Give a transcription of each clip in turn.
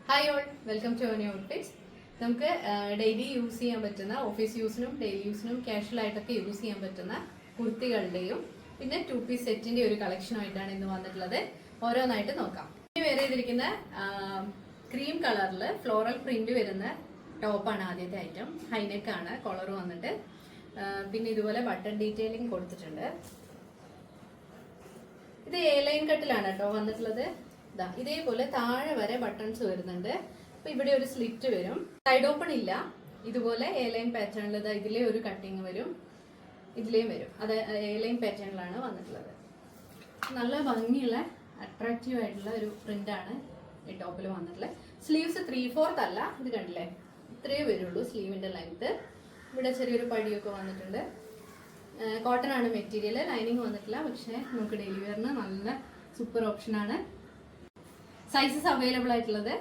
Hi all, welcome to new outfits. നമുക്ക് daily use ചെയ്യാൻ പറ്റുന്ന, ഓഫീസ് യൂസിനും ഡെയിലി യൂസിനും കാഷ്വൽ ആയിട്ടൊക്കെ യൂസ് ചെയ്യാൻ പറ്റുന്ന കുർത്തികളുടെയും പിന്നെ 2 പീസ് സെറ്റിന്റെ ഒരു കളക്ഷനുമായിട്ടാണ് ഇന്ന് വന്നിട്ടുള്ളത്. ഓരോന്നായിട്ട് നോക്കാം. ഇനി വേറെ ചെയ്തിരിക്കുന്ന ക്രീം കളറിൽ ഫ്ലോറൽ പ്രിന്റ് വരുന്ന ടോപ്പാണ് ആദ്യത്തെ ഐറ്റം. ഹൈനെക്ക് ആണ്, കോളർ വന്നിട്ട് പിന്നെ ഇതുപോലെ ബട്ടൺ ഡീറ്റെയിലിംഗ് കൊടുത്തിട്ടുണ്ട്. ഇത് എ ലൈൻ കട്ടിലാണ് കേട്ടോ വന്നിട്ടുള്ളത്. ഇതേപോലെ താഴെ വരെ ബട്ടൺസ് വരുന്നുണ്ട്. അപ്പൊ ഇവിടെ ഒരു സ്ലിറ്റ് വരും, സൈഡ് ഓപ്പൺ ഇല്ല. ഇതുപോലെ എ ലൈൻ പാറ്റേണിൽ ഇതിലെ ഒരു കട്ടിങ് വരും, ഇതിലേയും വരും. അത് എ ലൈൻ പാറ്റേണിലാണ് വന്നിട്ടുള്ളത്. നല്ല ഭംഗിയുള്ള അട്രാക്റ്റീവ് ആയിട്ടുള്ള ഒരു പ്രിന്റ് ആണ് ഈ ടോപ്പിൽ വന്നിട്ടുള്ളത്. സ്ലീവ്സ് 3/4 അല്ല, ഇത് കണ്ടില്ലേ, ഇത്രയേ വരുള്ളൂ സ്ലീവിന്റെ ലെങ്ത്. ഇവിടെ ചെറിയൊരു പടിയൊക്കെ വന്നിട്ടുണ്ട്. കോട്ടൺ ആണ് മെറ്റീരിയൽ, ലൈനിങ് വന്നിട്ടില്ല. പക്ഷെ നമുക്ക് ഡെയിലി വെയറിന് നല്ല സൂപ്പർ ഓപ്ഷൻ ആണ്. സൈസസ് അവൈലബിൾ ആയിട്ടുള്ളത്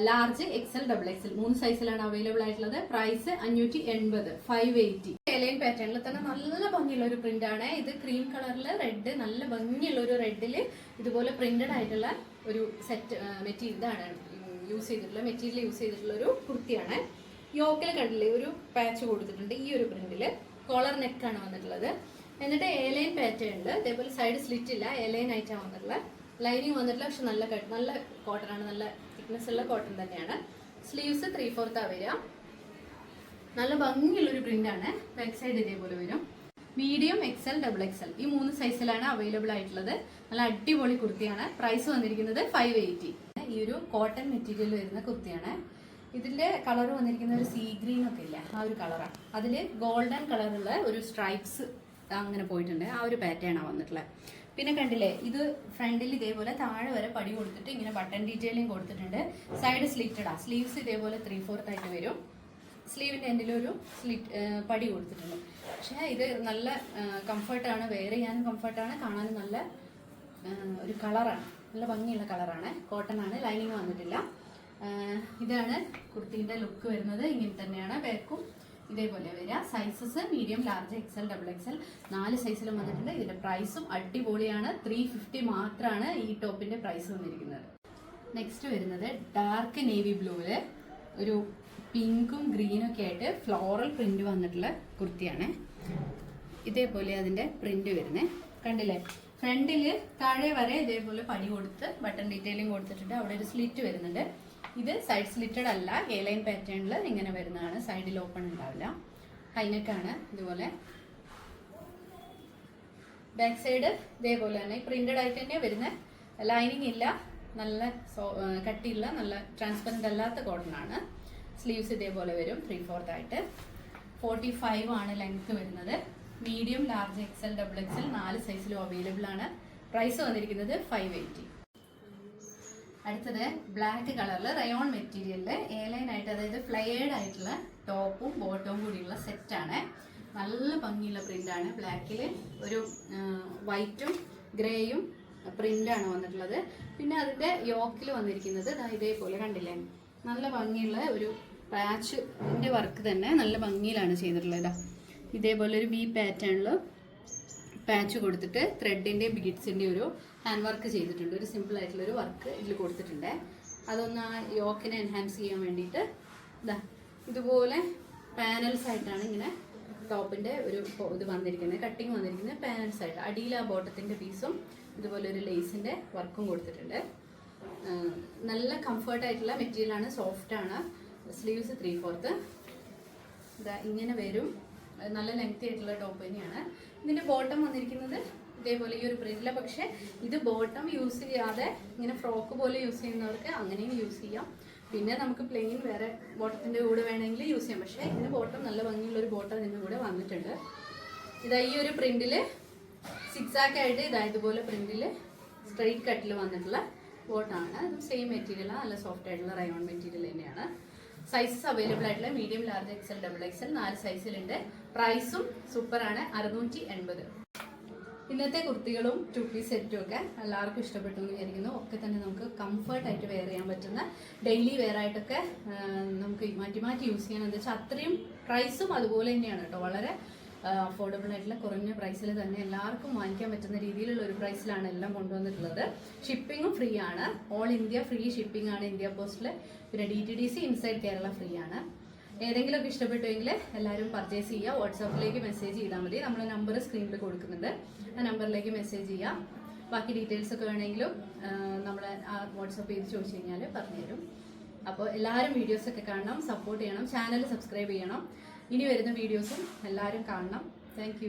ലാർജ്, എക്സൽ, XXL 3 സൈസിലാണ് അവൈലബിൾ ആയിട്ടുള്ളത്. പ്രൈസ് 580, 580. ലൈൻ പാറ്റേണിൽ തന്നെ നല്ല ഭംഗിയുള്ള ഒരു പ്രിന്റ് ആണ് ഇത്. ക്രീം കളറിൽ റെഡ്, നല്ല ഭംഗിയുള്ള ഒരു റെഡില് ഇതുപോലെ പ്രിന്റഡ് ആയിട്ടുള്ള ഒരു സെറ്റ് മെറ്റീരിയൽ ഇതാണ് യൂസ് ചെയ്തിട്ടുള്ള മെറ്റീരിയൽ യൂസ് ചെയ്തിട്ടുള്ള ഒരു കുർത്തിയാണ്. യോക്കിൽ കണ്ടില്ലേ ഒരു പാച്ച് കൊടുത്തിട്ടുണ്ട് ഈ ഒരു പ്രിന്റില്. കോളർ നെക്കാണ് വന്നിട്ടുള്ളത്. എന്നിട്ട് എ ലൈൻ പാറ്റേണിൽ ഇതേപോലെ സൈഡ് സ്ലിറ്റ് ഇല്ല, എ ലൈൻ ആയിട്ടാണ് വന്നിട്ടുള്ളത്. ലൈനിങ് വന്നിട്ടില്ല, പക്ഷെ നല്ല കോട്ടൺ ആണ്, നല്ല തിക്നെസ് ഉള്ള കോട്ടൺ തന്നെയാണ്. സ്ലീവ്സ് 3/4 വരിക. നല്ല ഭംഗിയുള്ളൊരു പ്രിന്റ് ആണ്. ബാക്ക് സൈഡ് ഇതേപോലെ വരും. മീഡിയം, XL, XXL ഈ 3 സൈസിലാണ് അവൈലബിൾ ആയിട്ടുള്ളത്. നല്ല അടിപൊളി കുർത്തിയാണ്. പ്രൈസ് വന്നിരിക്കുന്നത് 580. ഈ ഒരു കോട്ടൺ മെറ്റീരിയൽ വരുന്ന കുർത്തിയാണ്. ഇതിന്റെ കളർ വന്നിരിക്കുന്ന ഒരു സീ ഗ്രീൻ ഒക്കെ ഇല്ല, ആ ഒരു കളറാണ്. അതില് ഗോൾഡൻ കളറുള്ള ഒരു സ്ട്രൈപ്സ് അങ്ങനെ പോയിട്ടുണ്ട്. ആ ഒരു പാറ്റേൺ ആണ് വന്നിട്ടുള്ളത്. പിന്നെ കണ്ടില്ലേ, ഇത് ഫ്രണ്ടിൽ ഇതേപോലെ താഴെ വരെ പടി കൊടുത്തിട്ട് ഇങ്ങനെ ബട്ടൺ ഡീറ്റെയിലിംഗ് കൊടുത്തിട്ടുണ്ട്. സൈഡ് സ്ലിറ്റഡാ. സ്ലീവ്സ് ഇതേപോലെ 3/4 ആയിട്ട് വരും. സ്ലീവിന്റെ എൻഡിൽ ഒരു പടി കൊടുത്തിട്ടുണ്ട്. പക്ഷേ ഇത് നല്ല കംഫർട്ടാണ്, വെയർ ചെയ്യാനും കംഫർട്ടാണ്, കാണാനും നല്ല ഒരു കളറാണ്, നല്ല ഭംഗിയുള്ള കളറാണ്. കോട്ടൺ ആണ്, ലൈനിങ് വന്നിട്ടില്ല. ഇതാണ് കുർത്തിന്റെ ലുക്ക് വരുന്നത്. ഇങ്ങനെ തന്നെയാണ് ബാക്കും ഇതേപോലെ വരിക. Sizes medium, large, XL, XXL 4 സൈസിലും വന്നിട്ടുണ്ട്. ഇതിന്റെ പ്രൈസും അടിപൊളിയാണ്. 350 മാത്രമാണ് ഈ ടോപ്പിന്റെ പ്രൈസ് വന്നിരിക്കുന്നത്. നെക്സ്റ്റ് വരുന്നത് ഡാർക്ക് നേവി ബ്ലൂവില് ഒരു പിങ്കും ഗ്രീനും ഒക്കെ ആയിട്ട് ഫ്ലോറൽ പ്രിന്റ് വന്നിട്ടുള്ള കുർത്തിയാണ്. ഇതേപോലെ അതിന്റെ പ്രിന്റ് വരുന്നത് കണ്ടില്ലേ. ഫ്രണ്ടില് താഴെ വരെ ഇതേപോലെ പടി കൊടുത്ത് ബട്ടൺ ഡീറ്റെയിലിംഗ് കൊടുത്തിട്ടുണ്ട്. അവിടെ ഒരു സ്ലിറ്റ് വരുന്നുണ്ട്. ഇത് സൈഡ് സ്ലിറ്റഡ് അല്ല, എ ലൈൻ പാറ്റേണിൽ ഇങ്ങനെ വരുന്നതാണ്. സൈഡിൽ ഓപ്പൺ ഉണ്ടാവില്ല. ഹൈനെക്കാണ്. ഇതുപോലെ ബാക്ക് സൈഡ് ഇതേപോലെ തന്നെ പ്രിന്റഡ് ആയിട്ട് തന്നെ വരുന്ന, ലൈനിങ് ഇല്ല, നല്ല കട്ടിയുള്ള, നല്ല ട്രാൻസ്പെറന്റ് അല്ലാത്ത കോട്ടൺ ആണ്. സ്ലീവ്സ് ഇതേപോലെ വരും 3/4 ആയിട്ട്. 45 ആണ് ലെങ്ത് വരുന്നത്. മീഡിയം, ലാർജ്, XL, XXL 4 സൈസിലും അവൈലബിൾ ആണ്. പ്രൈസ് വന്നിരിക്കുന്നത് 580. അടുത്തത് ബ്ലാക്ക് കളറിൽ റയോൺ മെറ്റീരിയലില് എ ലൈൻ ആയിട്ട്, അതായത് ഫ്ലെയർഡ് ആയിട്ടുള്ള ടോപ്പും ബോട്ടവും കൂടിയുള്ള സെറ്റാണ്. നല്ല ഭംഗിയുള്ള പ്രിന്റ് ആണ്. ബ്ലാക്കിൽ ഒരു വൈറ്റും ഗ്രേയും പ്രിന്റാണ് വന്നിട്ടുള്ളത്. പിന്നെ അതിന്റെ യോക്കിൽ വന്നിരിക്കുന്നത് ഇതേപോലെ കണ്ടില്ലേ, നല്ല ഭംഗിയുള്ള ഒരു പാച്ചിന്റെ വർക്ക് തന്നെ നല്ല ഭംഗിയിലാണ് ചെയ്തിട്ടുള്ളത്. ഇതേപോലെ ഒരു വി പാറ്റേണിൽ പാച്ച് കൊടുത്തിട്ട് ത്രെഡിന്റെ ബീഡ്സിന്റെ ഒരു ഹാൻഡ് വർക്ക് ചെയ്തിട്ടുണ്ട്. ഒരു സിമ്പിൾ ആയിട്ടുള്ള ഒരു വർക്ക് ഇതിൽ കൊടുത്തിട്ടുണ്ട്. അതൊന്ന് ആ യോക്കിനെ എൻഹാൻസ് ചെയ്യാൻ വേണ്ടിയിട്ട് ഇതുപോലെ പാനൽസ് ആയിട്ടാണ് ഇങ്ങനെ ടോപ്പിന്റെ ഒരു ഇത് വന്നിരിക്കുന്നത്, കട്ടിങ് വന്നിരിക്കുന്നത് പാനൽസ് ആയിട്ട്. അടിയിൽ ആ ബോട്ടത്തിന്റെ പീസും ഇതുപോലെ ഒരു ലേസിന്റെ വർക്കും കൊടുത്തിട്ടുണ്ട്. നല്ല കംഫർട്ട് ആയിട്ടുള്ള മെറ്റീരിയൽ ആണ്, സോഫ്റ്റ് ആണ്. സ്ലീവ്സ് 3/4 ഇങ്ങനെ വരും. നല്ല ലെങ്തി ആയിട്ടുള്ള ടോപ്പ് തന്നെയാണ്. ഇതിന്റെ ബോട്ടം വന്നിരിക്കുന്നത് ഇതേപോലെ ഈ ഒരു പ്രിന്റില. പക്ഷെ ഇത് ബോട്ടം യൂസ് ചെയ്യാതെ ഇങ്ങനെ ഫ്രോക്ക് പോലെ യൂസ് ചെയ്യുന്നവർക്ക് അങ്ങനെയും യൂസ് ചെയ്യാം. പിന്നെ നമുക്ക് പ്ലെയിൻ വേറെ ബോട്ടത്തിന്റെ കൂടെ വേണമെങ്കിൽ യൂസ് ചെയ്യാം. പക്ഷെ ഇതിന് ബോട്ടം നല്ല ഭംഗിയുള്ള ഒരു ബോട്ടം ഇതിന്റെ കൂടെ വന്നിട്ടുണ്ട്. ഈ ഒരു പ്രിന്റില് സിക്സാക്ക് ആയിട്ട് ഇതുപോലെ പ്രിന്റില് സ്ട്രെയിറ്റ് കട്ടിൽ വന്നിട്ടുള്ള ബോട്ടാണ്. ഇത് സെയിം മെറ്റീരിയലാണ്, നല്ല സോഫ്റ്റ് ആയിട്ടുള്ള റയോൺ മെറ്റീരിയൽ തന്നെയാണ്. സൈസസ് അവൈലബിൾ ആയിട്ടുള്ള മീഡിയം, ലാർജ്, XL, XXL 4 സൈസിലുണ്ട്. പ്രൈസും സൂപ്പറാണ്, 680. ഇന്നത്തെ കുർത്തികളും 2 പീസ് സെറ്റും ഒക്കെ എല്ലാവർക്കും ഇഷ്ടപ്പെട്ടു എന്ന് വിചാരിക്കുന്നു. ഒക്കെ തന്നെ നമുക്ക് കംഫർട്ടായിട്ട് വെയർ ചെയ്യാൻ പറ്റുന്ന, ഡെയിലി വെയർ ആയിട്ടൊക്കെ നമുക്ക് മാറ്റി മാറ്റി യൂസ് ചെയ്യാൻ. എന്താ വെച്ചാൽ അത്രയും പ്രൈസും അതുപോലെ തന്നെയാണ് കേട്ടോ. വളരെ അഫോർഡബിൾ ആയിട്ടുള്ള കുറഞ്ഞ പ്രൈസിൽ തന്നെ എല്ലാവർക്കും വാങ്ങിക്കാൻ പറ്റുന്ന രീതിയിലുള്ള ഒരു പ്രൈസിലാണ് എല്ലാം കൊണ്ടുവന്നിട്ടുള്ളത്. ഷിപ്പിങ്ങും ഫ്രീ ആണ്. ഓൾ ഇന്ത്യ ഫ്രീ ഷിപ്പിംഗ് ആണ് ഇന്ത്യ പോസ്റ്റിൽ. പിന്നെ DTDC ഇൻസൈഡ് കേരള ഫ്രീ ആണ്. ഏതെങ്കിലുമൊക്കെ ഇഷ്ടപ്പെട്ടുവെങ്കിൽ എല്ലാവരും പർച്ചേസ് ചെയ്യുക. വാട്സാപ്പിലേക്ക് മെസ്സേജ് ചെയ്താൽ മതി. നമ്മൾ നമ്പർ സ്ക്രീനിൽ കൊടുക്കുന്നുണ്ട്. ആ നമ്പറിലേക്ക് മെസ്സേജ് ചെയ്യുക. ബാക്കി ഡീറ്റെയിൽസ് ഒക്കെ വേണമെങ്കിലും നമ്മളെ വാട്സാപ്പ് ചെയ്ത് ചോദിച്ചു കഴിഞ്ഞാൽ പറഞ്ഞുതരും. അപ്പോൾ എല്ലാവരും വീഡിയോസൊക്കെ കാണണം, സപ്പോർട്ട് ചെയ്യണം, ചാനൽ സബ്സ്ക്രൈബ് ചെയ്യണം. ഇനി വരുന്ന വീഡിയോസും എല്ലാവരും കാണണം. താങ്ക്